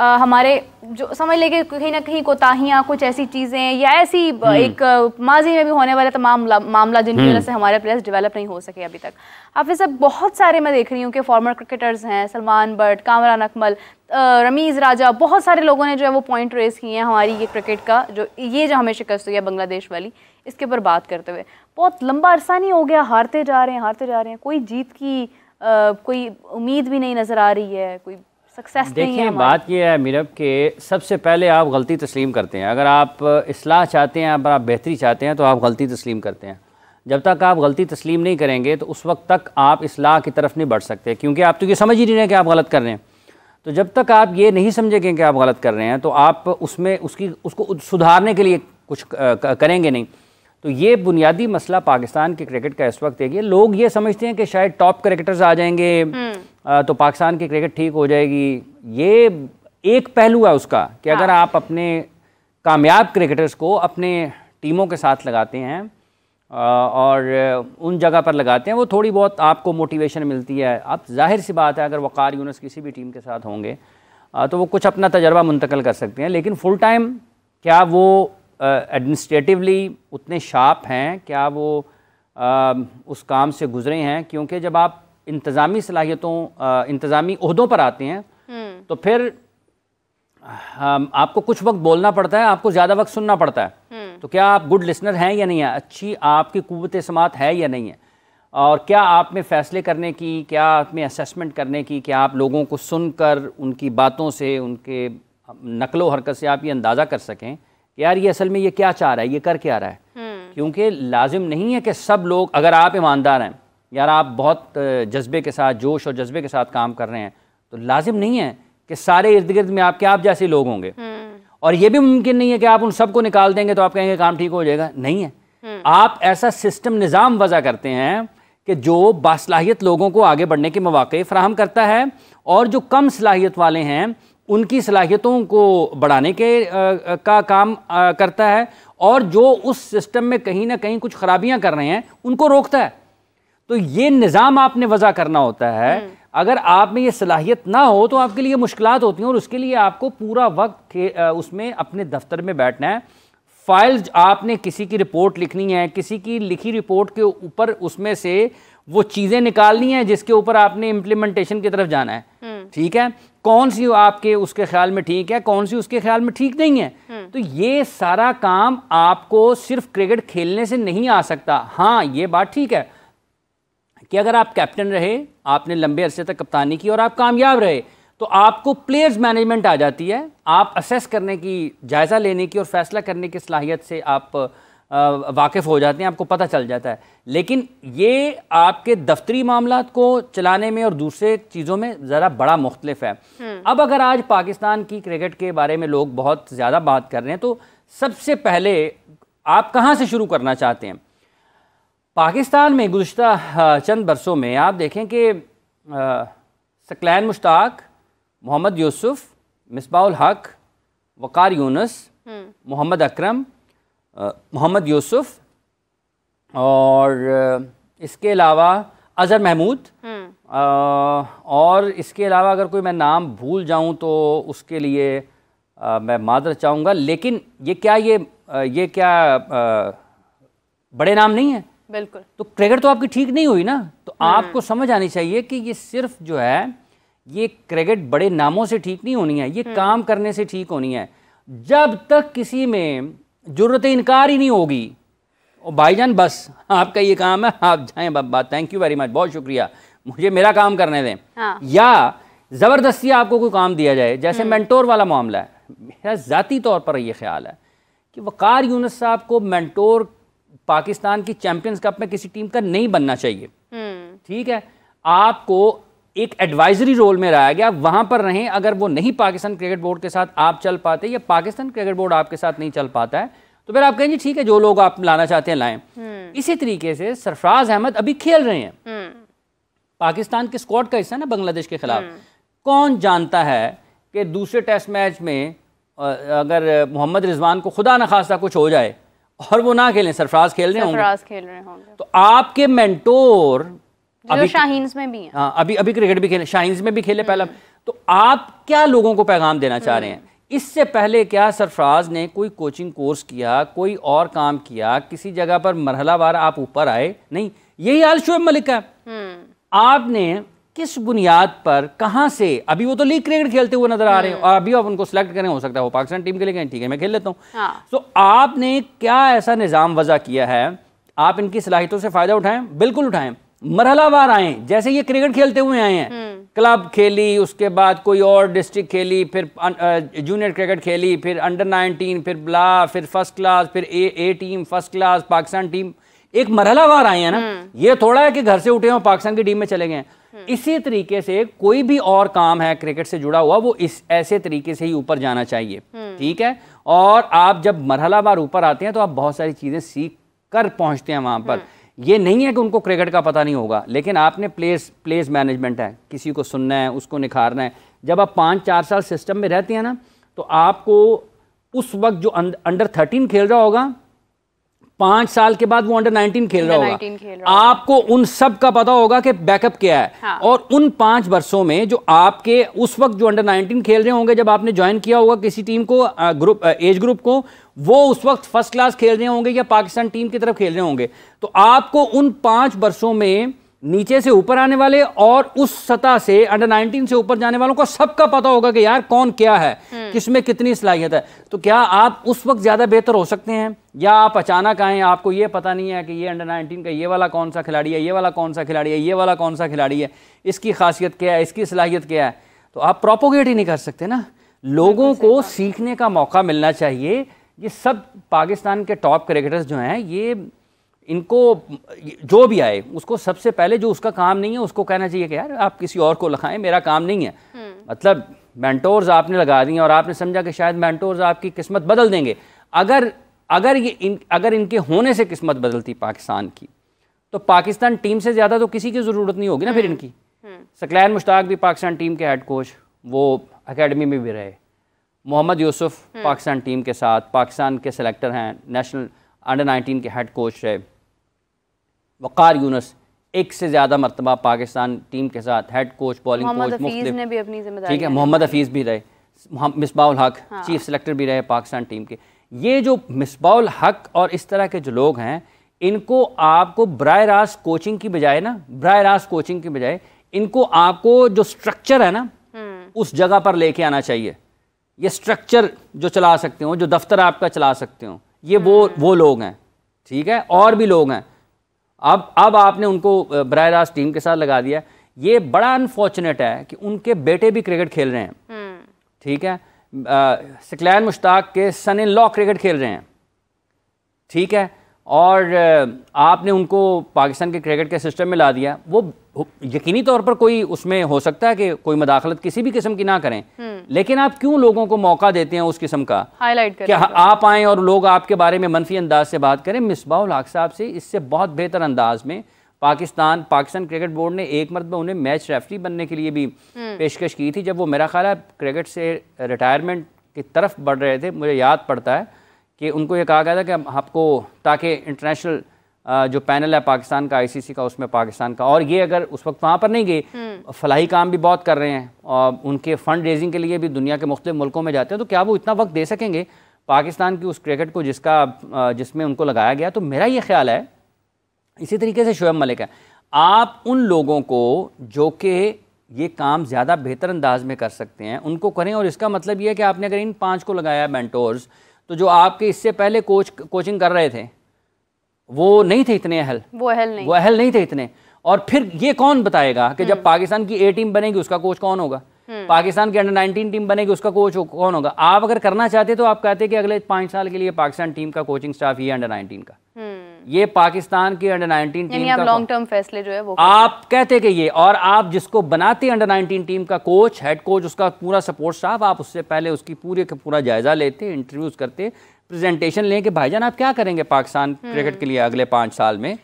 हमारे जो समझ लेके कहीं ना कहीं कोताहियाँ, कुछ ऐसी चीज़ें या ऐसी एक माजी में भी होने वाले तमाम मामला जिनकी वजह से हमारे प्लेयर्स डेवलप नहीं हो सके अभी तक। हाफिज़ साहब, बहुत सारे मैं देख रही हूँ कि फॉर्मर क्रिकेटर्स हैं, सलमान बट, कामरान अकमल, रमीज़ राजा, बहुत सारे लोगों ने जो है वो पॉइंट रेस किए हैं हमारी ये क्रिकेट का जो हमें शिकस्त हुई है बांग्लादेश वाली, इसके ऊपर बात करते हुए। बहुत लंबा अरसा नहीं हो गया, हारते जा रहे हैं, कोई जीत की कोई उम्मीद भी नहीं नज़र आ रही है, कोई सक्सेस नहीं है। देखिए, बात यह है मीरब के सबसे पहले आप गलती तस्लीम करते हैं। अगर आप इस्लाह चाहते हैं, अगर आप बेहतरी चाहते हैं तो आप गलती तस्लीम करते हैं। जब तक आप गलती तस्लीम नहीं करेंगे तो उस वक्त तक आप इस्लाह की तरफ नहीं बढ़ सकते, क्योंकि आप तो ये समझ ही नहीं रहे कि आप गलत कर रहे हैं। तो जब तक आप ये नहीं समझेंगे कि आप गलत कर रहे हैं तो आप उसको सुधारने के लिए कुछ करेंगे नहीं। तो ये बुनियादी मसला पाकिस्तान के क्रिकेट का इस वक्त है कि लोग ये समझते हैं कि शायद टॉप क्रिकेटर्स आ जाएंगे तो पाकिस्तान की क्रिकेट ठीक हो जाएगी। ये एक पहलू है उसका कि अगर आप अपने कामयाब क्रिकेटर्स को अपने टीमों के साथ लगाते हैं और उन जगह पर लगाते हैं, वो थोड़ी बहुत आपको मोटिवेशन मिलती है। अब जाहिर सी बात है, अगर वक़ार यूनुस किसी भी टीम के साथ होंगे तो वो कुछ अपना तजर्बा मुंतकिल कर सकते हैं, लेकिन फुल टाइम क्या वो एडमिनिस्ट्रेटिवली उतने शार्प हैं, क्या वो उस काम से गुजरे हैं? क्योंकि जब आप इंतज़ामी सलाहियतों इंतज़ामी ओहदों पर आते हैं तो फिर आपको कुछ वक्त बोलना पड़ता है, आपको ज़्यादा वक्त सुनना पड़ता है। तो क्या आप गुड लिसनर हैं या नहीं है, अच्छी आपकी कुव्वत समात है या नहीं है, और क्या आप में फ़ैसले करने की, क्या आप में असेसमेंट करने की, क्या आप लोगों को सुनकर उनकी बातों से, उनके नकलो हरकत से आप ये अंदाज़ा कर सकें कि यार ये असल में ये क्या चाह रहा है, ये कर क्या रहा है। क्योंकि लाजिम नहीं है कि सब लोग, अगर आप ईमानदार हैं, यार आप बहुत जज्बे के साथ, जोश और जज्बे के साथ काम कर रहे हैं, तो लाजिम नहीं है कि सारे इर्द गिर्द में आपके आप जैसे लोग होंगे। और ये भी मुमकिन नहीं है कि आप उन सबको निकाल देंगे तो आप कहेंगे काम ठीक हो जाएगा। नहीं है, आप ऐसा सिस्टम निज़ाम वज़ा करते हैं कि जो बासलाहियत लोगों को आगे बढ़ने के मौके फराहम करता है, और जो कम सलाहियत वाले हैं उनकी सलाहियतों को बढ़ाने के का काम करता है, और जो उस सिस्टम में कहीं ना कहीं कुछ खराबियां कर रहे हैं उनको रोकता है। तो ये निज़ाम आपने वज़ा करना होता है। अगर आप में ये सलाहियत ना हो तो आपके लिए मुश्किलात होती हैं, और उसके लिए आपको पूरा वक्त उसमें अपने दफ्तर में बैठना है। फाइल्स, आपने किसी की रिपोर्ट लिखनी है, किसी की लिखी रिपोर्ट के ऊपर उसमें से वो चीज़ें निकालनी है जिसके ऊपर आपने इम्प्लीमेंटेशन की तरफ जाना है। ठीक है, कौन सी आपके उसके ख्याल में ठीक है, कौन सी उसके ख्याल में ठीक नहीं है। तो ये सारा काम आपको सिर्फ क्रिकेट खेलने से नहीं आ सकता। हाँ, ये बात ठीक है कि अगर आप कैप्टन रहे, आपने लंबे अरसे तक कप्तानी की और आप कामयाब रहे, तो आपको प्लेयर्स मैनेजमेंट आ जाती है, आप असेस करने की, जायज़ा लेने की और फैसला करने की सलाहियत से आप वाकिफ़ हो जाते हैं, आपको पता चल जाता है। लेकिन ये आपके दफ्तरी मामलात को चलाने में और दूसरे चीज़ों में ज़रा बड़ा मुख्तलिफ है। अब अगर आज पाकिस्तान की क्रिकेट के बारे में लोग बहुत ज़्यादा बात कर रहे हैं, तो सबसे पहले आप कहाँ से शुरू करना चाहते हैं? पाकिस्तान में गुज़श्ता चंद बरसों में आप देखें कि सकलैन मुश्ताक, मोहम्मद यूसुफ, मिसबाहुल हक, वक़ार यूनुस, मोहम्मद अकरम, मोहम्मद यूसुफ, और इसके अलावा अज़हर महमूद, और इसके अलावा अगर कोई मैं नाम भूल जाऊं तो उसके लिए मैं मादर चाहूँगा। लेकिन ये क्या बड़े नाम नहीं है? बिल्कुल। तो क्रिकेट तो आपकी ठीक नहीं हुई ना। तो आपको समझ आनी चाहिए कि ये सिर्फ जो है, ये क्रिकेट बड़े नामों से ठीक नहीं होनी है, ये काम करने से ठीक होनी है। जब तक किसी में जुर्रत इनकार ही नहीं होगी, और भाईजान बस आपका ये काम है, आप जाएं बाबा, थैंक यू वेरी मच, बहुत शुक्रिया, मुझे मेरा काम करने दें। हाँ। या ज़बरदस्ती आपको कोई काम दिया जाए, जैसे मेंटोर वाला मामला है। मेरा ज़ाती तौर पर ये ख्याल है कि वक़ार यूनुस साहब को मेंटोर पाकिस्तान की चैंपियंस कप में किसी टीम का नहीं बनना चाहिए। ठीक है, आपको एक एडवाइजरी रोल में रहा गया, वहां पर रहें। अगर वो नहीं पाकिस्तान क्रिकेट बोर्ड के साथ आप चल पाते, या पाकिस्तान क्रिकेट बोर्ड आपके साथ नहीं चल पाता है, तो फिर आप कहेंगे ठीक है, जो लोग आप लाना चाहते हैं लाएं। इसी तरीके से सरफराज अहमद अभी खेल रहे हैं, पाकिस्तान के स्क्वाड का हिस्सा ना बांग्लादेश के खिलाफ। कौन जानता है कि दूसरे टेस्ट मैच में अगर मोहम्मद रिजवान को खुदा न खास्ता कुछ हो जाए और वो ना खेलें, सरफराज खेल रहे होंगे, तो आपके मेंटोर अभी शाहीन्स में भी हैं। हाँ, अभी क्रिकेट भी खेले, शाहीन्स में भी खेले पहला। तो आप क्या लोगों को पैगाम देना चाह रहे हैं? इससे पहले क्या सरफराज ने कोई कोचिंग कोर्स किया, कोई और काम किया, किसी जगह पर मरहलावार आप ऊपर आए? नहीं, यही हाल शोएब मलिक का। आपने किस बुनियाद पर, कहां से, अभी वो तो लीग क्रिकेट खेलते हुए नजर आ रहे हैं और अभी आप उनको सिलेक्ट करें, हो सकता है वो पाकिस्तान टीम के लिए कहें ठीक है मैं खेल लेता हूं। तो आपने क्या ऐसा निज़ाम वज़ा किया है? आप इनकी सलाहियतों से फायदा उठाएं, बिल्कुल उठाएं, मरहलावार आए, जैसे ये क्रिकेट खेलते हुए आए हैं। क्लब खेली, उसके बाद कोई और डिस्ट्रिक्ट खेली, फिर जूनियर क्रिकेट खेली, फिर अंडर 19, फिर फिर फर्स्ट क्लास, फिर A team, first class, Pakistan team, एक मरहलावार आए हैं ना। ये थोड़ा है कि घर से उठे हो पाकिस्तान की टीम में चले गए। इसी तरीके से कोई भी और काम है क्रिकेट से जुड़ा हुआ, वो इस ऐसे तरीके से ही ऊपर जाना चाहिए, ठीक है। और आप जब मरहलावार ऊपर आते हैं तो आप बहुत सारी चीज़ें सीख कर पहुंचते हैं वहाँ पर। ये नहीं है कि उनको क्रिकेट का पता नहीं होगा, लेकिन आपने प्लेस मैनेजमेंट है, किसी को सुनना है, उसको निखारना है। जब आप 5-4 साल सिस्टम में रहते हैं ना, तो आपको उस वक्त जो अंडर 13 खेल रहा होगा, 5 साल के बाद वो अंडर 19 खेल रहा होगा, आपको उन सब का पता होगा कि बैकअप क्या है। हाँ। और उन 5 वर्षों में जो आपके उस वक्त जो अंडर 19 खेल रहे होंगे, जब आपने ज्वाइन किया होगा किसी टीम को, एज ग्रुप को, वो उस वक्त फर्स्ट क्लास खेल रहे होंगे या पाकिस्तान टीम की तरफ खेल रहे होंगे। तो आपको उन 5 वर्षों में नीचे से ऊपर आने वाले और उस सतह से अंडर 19 से ऊपर जाने वालों को सबका पता होगा कि यार कौन क्या है, किसमें कितनी सलाहियत है। तो क्या आप उस वक्त ज़्यादा बेहतर हो सकते हैं, या आप अचानक आए, आपको ये पता नहीं है कि ये अंडर 19 का ये वाला कौन सा खिलाड़ी है, ये वाला कौन सा खिलाड़ी है, ये वाला कौन सा खिलाड़ी है, इसकी खासियत क्या है, इसकी सलाहियत क्या है, तो आप प्रोपोगेट ही नहीं कर सकते ना। लोगों को सीखने का मौका मिलना चाहिए। ये सब पाकिस्तान के टॉप क्रिकेटर्स जो हैं, ये इनको जो भी आए उसको सबसे पहले जो उसका काम नहीं है उसको कहना चाहिए कि यार आप किसी और को लगाएं, मेरा काम नहीं है। मतलब मेंटोर्स आपने लगा दिए और आपने समझा कि शायद मेंटोर्स आपकी किस्मत बदल देंगे। अगर इनके होने से किस्मत बदलती पाकिस्तान की, तो पाकिस्तान टीम से ज़्यादा तो किसी की ज़रूरत नहीं होगी ना फिर इनकी। सकलैन मुश्ताक भी पाकिस्तान टीम के हेड कोच, वो एकेडमी में भी रहे। मोहम्मद यूसुफ पाकिस्तान टीम के साथ पाकिस्तान के सेलेक्टर हैं, नेशनल अंडर 19 के हेड कोच रहे। वक़ार यूनुस 1 से ज़्यादा मरतबा पाकिस्तान टीम के साथ हेड कोच, बॉलिंग कोच, मुख्तलिफ, ठीक है। मोहम्मद हफीज़ भी रहे, मिसबाउल हक चीफ सेलेक्टर भी रहे पाकिस्तान टीम के। ये जो मिसबाउल हक और इस तरह के जो लोग हैं, इनको आपको बराह रास्त कोचिंग की बजाय ना, बराह रास्त कोचिंग की बजाय इनको आपको जो स्ट्रक्चर है ना, उस जगह पर लेके आना चाहिए। ये स्ट्रक्चर जो चला सकते हो, जो दफ्तर आपका चला सकते हो, ये वो लोग हैं, ठीक है। और भी लोग हैं। अब आपने उनको बराह रास्त टीम के साथ लगा दिया। ये बड़ा अनफॉर्चुनेट है कि उनके बेटे भी क्रिकेट खेल रहे हैं, ठीक है। सकलैन मुश्ताक के सन इन लॉ क्रिकेट खेल रहे हैं, ठीक है। और आपने उनको पाकिस्तान के क्रिकेट के सिस्टम में ला दिया। वो यकीनी तौर पर कोई उसमें हो सकता है कि कोई मदाखलत किसी भी किस्म की ना करें, लेकिन आप क्यों लोगों को मौका देते हैं उस किस्म का हाईलाइट करें? क्या आप आएँ और लोग आपके बारे में मनफी अंदाज से बात करें? मिसबाउल हक साहब से इससे बहुत बेहतर अंदाज में पाकिस्तान क्रिकेट बोर्ड ने एक मरतबा उन्हें मैच रेफरी बनने के लिए भी पेशकश की थी, जब वो मेरा ख्याल है क्रिकेट से रिटायरमेंट की तरफ बढ़ रहे थे। मुझे याद पड़ता है कि उनको ये कहा गया था कि आपको, ताकि इंटरनेशनल जो पैनल है पाकिस्तान का, ICC का, उसमें पाकिस्तान का, और ये अगर उस वक्त वहाँ पर नहीं गए, फलाही काम भी बहुत कर रहे हैं और उनके फंड रेजिंग के लिए भी दुनिया के मुख्तलिफ मुल्कों में जाते हैं, तो क्या वो इतना वक्त दे सकेंगे पाकिस्तान की उस क्रिकेट को जिसमें उनको लगाया गया? तो मेरा ये ख्याल है इसी तरीके से शोएब मलिक है, आप उन लोगों को जो कि ये काम ज़्यादा बेहतर अंदाज में कर सकते हैं उनको करें। और इसका मतलब ये है कि आपने अगर इन 5 को लगाया मेंटोर्स, तो जो आपके इससे पहले कोचिंग कर रहे थे वो नहीं थे इतने अहल, वो अहल नहीं थे इतने। और फिर ये कौन बताएगा कि जब पाकिस्तान की A टीम बनेगी उसका कोच कौन होगा, पाकिस्तान की अंडर 19 टीम बनेगी उसका कोच कौन होगा? आप अगर करना चाहते तो आप कहते कि अगले 5 साल के लिए पाकिस्तान टीम का कोचिंग स्टाफ ये अंडर 19 का, ये पाकिस्तान की अंडर 19 टीम का लॉन्ग टर्म फैसले जो है वो आप कहते कि ये, और आप जिसको बनाते अंडर 19 टीम का कोच, हेड कोच, उसका पूरा सपोर्ट स्टाफ, आप उससे पहले उसकी पूरा जायजा लेते, इंटरव्यूज करते, प्रेजेंटेशन लें कि भाईजान आप क्या करेंगे पाकिस्तान क्रिकेट के लिए अगले 5 साल में।